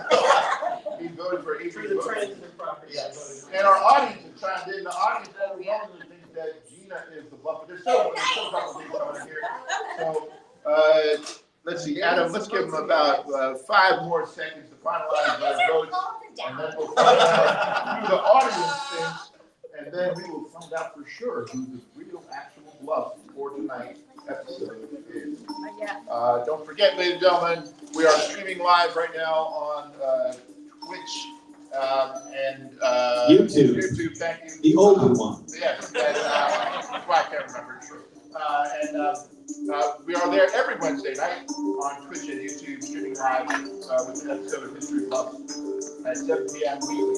He voted for Through Adrian. the transitive property. Yes. And our audience is chimed in. The audience overwhelmingly thinks that Gina is the bluff. But there's still a couple things coming in here. So let's see, Adam. Let's give him about 5 more seconds to finalize their votes, and then we'll find out who the audience thinks, and then we will find out for sure who the real actual bluff for tonight's episode is. Don't forget, ladies and gentlemen, we are streaming live right now on Twitch and YouTube. YouTube, thank you. The old one. Yes, that's why I can't remember. It's true. We are there every Wednesday night on Twitch and YouTube, streaming live with an episode of History Bluffs at 7 p.m. weekly.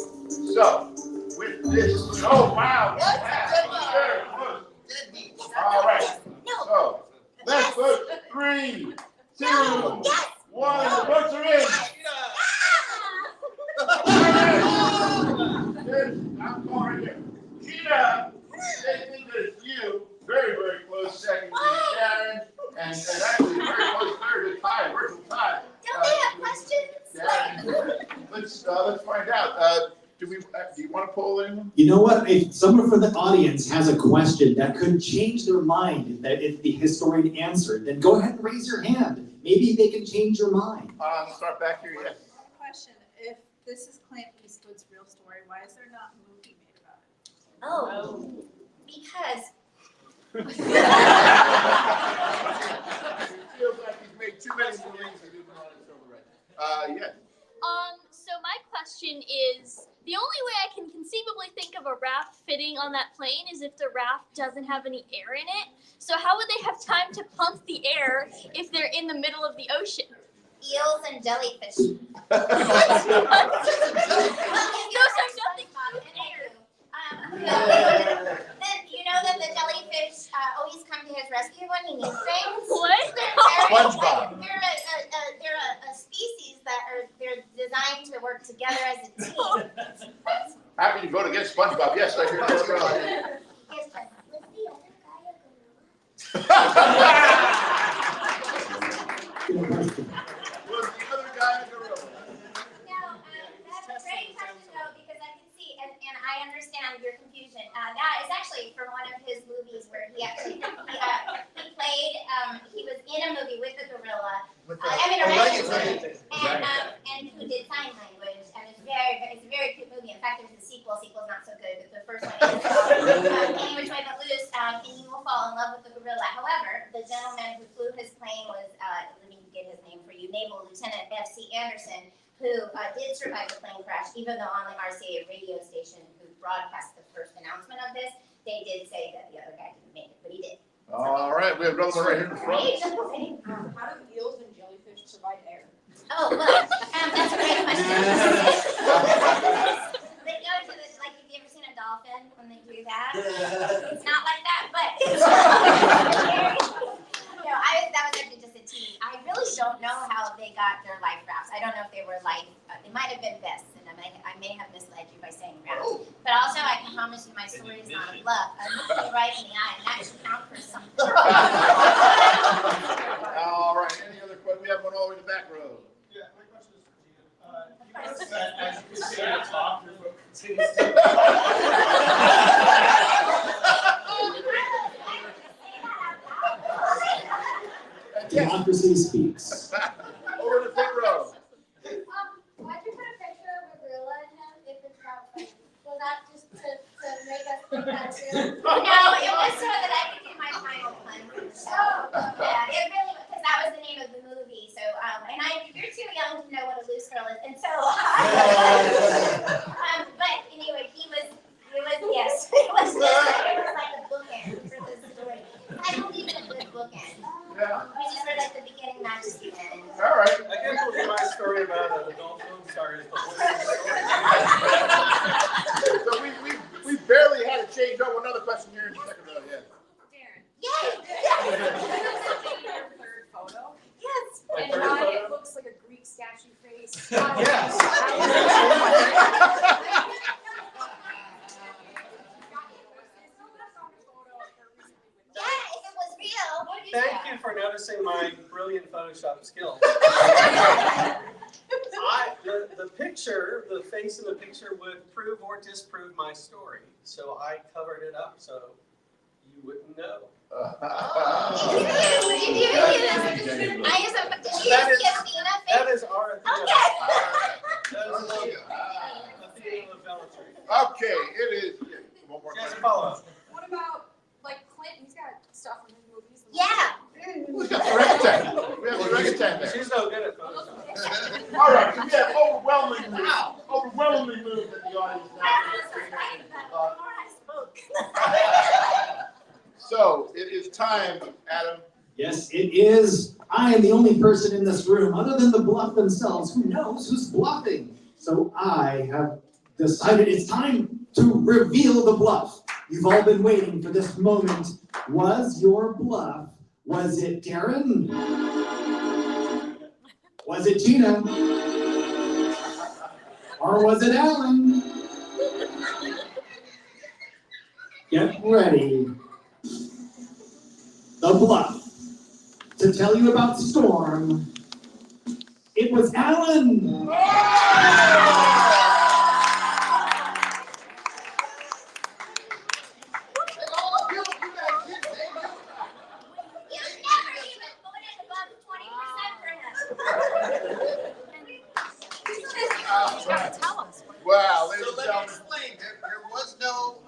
So, with this, oh wow, What? yeah, very close. Dead meat. All right. So, let's 3, 2, Yes! 1. The votes are in. I'm calling right here. Gina, they think that it's you. Very, very close second to Sharon. And actually, very close third to tie. Virtual tie. Don't they have questions? Yeah. Let's find out. Do you want to poll anyone? You know what? If someone from the audience has a question that could change their mind, that if the historian answered, then go ahead and raise your hand. Maybe they can change your mind. Start back here. Yes. One question. If this is Clint Eastwood's real story, why is there not a movie made about it? Oh, because It feels like he's made too many movies and didn't want it over right. Yes. So my question is, the only way I can conceivably think of a raft fitting on that plane is if the raft doesn't have any air in it. So how would they have time to pump the air if they're in the middle of the ocean? eels and jellyfish. Those are nothing but air. Then you know that the jellyfish always come to his rescue when he needs things. What? SpongeBob. They're a species that they're designed to work together as a team. Happy to vote against SpongeBob. Yes, I hear that. Yes, but was the other Was the other guy a gorilla? No, that's a great question though, because I can see, and I understand your confusion. That is actually from one of his movies where he actually, he played, he was in a movie with a gorilla. Orangutan. And who did sign language, and it's a very cute movie. In fact, there's a sequel. Sequel's not so good, but the first one is Any Which Way But Loose, and you will fall in love with the gorilla. However, the gentleman who flew his plane was, let me get his name for you, Naval Lieutenant F.C. Anderson, who did survive the plane crash, even though on the RCA radio station who broadcast the first announcement of this, they did say that the other guy didn't make it, but he did. All right, we have another one right here in the front. How do eels and jellyfish provide air? Oh, well, that's a great question. They go to the, like, have you ever seen a dolphin when they do that? It's not like that, but no, that was actually just a tease. I really don't know how they got their life rafts. I don't know if they were life, they might have been vests, and I may have misled you by saying rafts. But also, I can promise you my story is not a bluff. I look you right in the eye, and that should count for something. All right, any other questions? We have one all the way in the back row. Yeah, my question is for Gina. As you continue to talk, your book continues to Democracy speaks. Over the pit row. Why'd you put a picture of a gorilla in him if it's not funny? Was that just to make us think that too? No, it was so that I could do my final pun for the show. Yeah, it really was, because that was the name of the movie. So, and you're too young to know what a loose girl is, and so, but anyway, yes, it was like a bookend for this story. I believe in a good bookend. Yeah. We just read like the beginning, not just the end. All right. I can't believe my story about an adult film star is the whole story. So we barely had to change. Oh, another question here in the second row. Yeah. Darren. Yay! Your third photo. Yes. My And third why photo? it looks like a Greek statue face. Yes. Yeah, if it was real, what do you Thank say? you for noticing my brilliant Photoshop skills. The picture, the face in the picture would prove or disprove my story. So I covered it up so you wouldn't know. That is our theme of Valentry. Okay, it is. Yeah, one more Yes, question. follow up. What about, like, Clint? He's got stuff in his movies. Yeah. Who's got the orangutan? We have the orangutan there. She's no good at Photoshop. All right, we have overwhelming moves that the audience now. So it is time, Adam. Yes, it is. I am the only person in this room, other than the bluff themselves, who knows who's bluffing. So I have decided it's time to reveal the bluff. You've all been waiting for this moment. Was your bluff Was it Darren? Was it Gina? Or was it Alan? Get ready. The Bluff. To tell you about Storm, it was Alan. Wow, ladies So and let me gentlemen. explain. There was no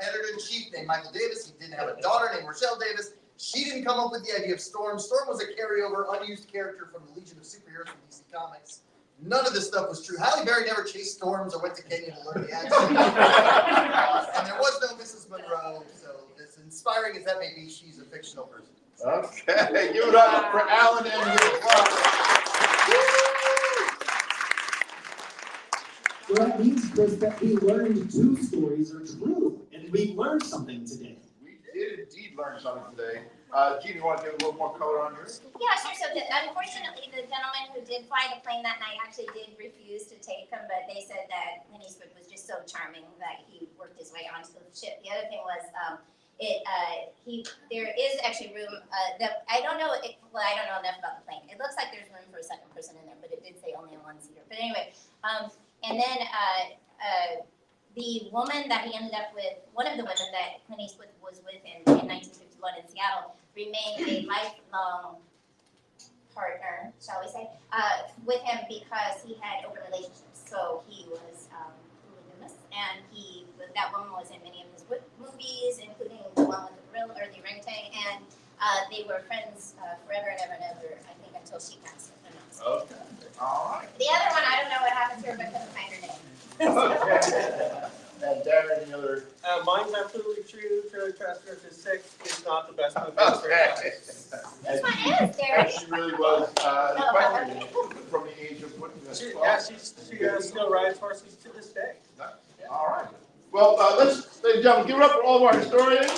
editor-in-chief named Michael Davis. He didn't have a daughter named Rochelle Davis. She didn't come up with the idea of Storm. Storm was a carryover, unused character from the Legion of Superheroes from DC Comics. None of this stuff was true. Halle Berry never chased storms or went to Kenya to learn the accent. And there was no Mrs. Monroe, so as inspiring as that may be, she's a fictional person. Okay, give it up for Alan and his Bluff. So that means, Chris, that we learned 2 stories are true, and we learned something today. We did indeed learn something today. Gina, you want to give a little more color on yours? Yeah, sure. So unfortunately, the gentleman who did fly the plane that night actually did refuse to take him, but they said that Clint Eastwood was just so charming that he worked his way onto the ship. The other thing was, there is actually room, I don't know enough about the plane. It looks like there's room for a second person in there, but it did say only a 1-seater. But anyway, and then the woman that he ended up with, one of the women that Clint Eastwood was with in 1951 in Seattle, remained a lifelong partner, shall we say, with him because he had open relationships. So he was polygamous, and that woman was in many of his movies, including the one with the gorilla or the orangutan, and they were friends forever and ever and ever, I think, until she passed. Okay, all right. The other one, I don't know what happened to her, but couldn't find her name. Okay. And Darren, any other? Mine's absolutely true. Trailer Trash Nurse 6 is not the best movie. Okay. This one is, Derek. She really was, especially from the age of what? She still rides horses to this day. All right. Well, ladies and gentlemen, give it up for all of our historians.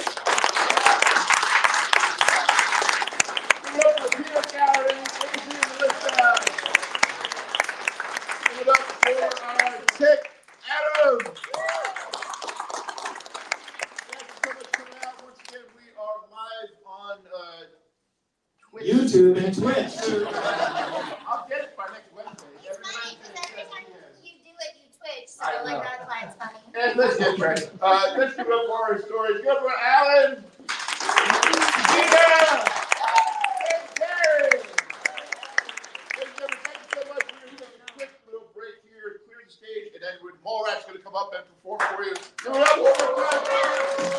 Give it up for Peter Gowdy, Adrian Melissa. Give it up for our Tick Adams. Thank you so much for coming out. Once again, we are live on Twitch. YouTube and Twitch. I'll get it by next Wednesday. It's funny because every time you do it, you twitch. So I know. that's why it's funny. And let's get ready. Let's give it up for our stories. Good for Alan, Gina, and Terry. Ladies and gentlemen, thank you so much. We're going to take a quick little break here, clear the stage, and then Mallrat's going to come up and perform for you. Give it up one more time.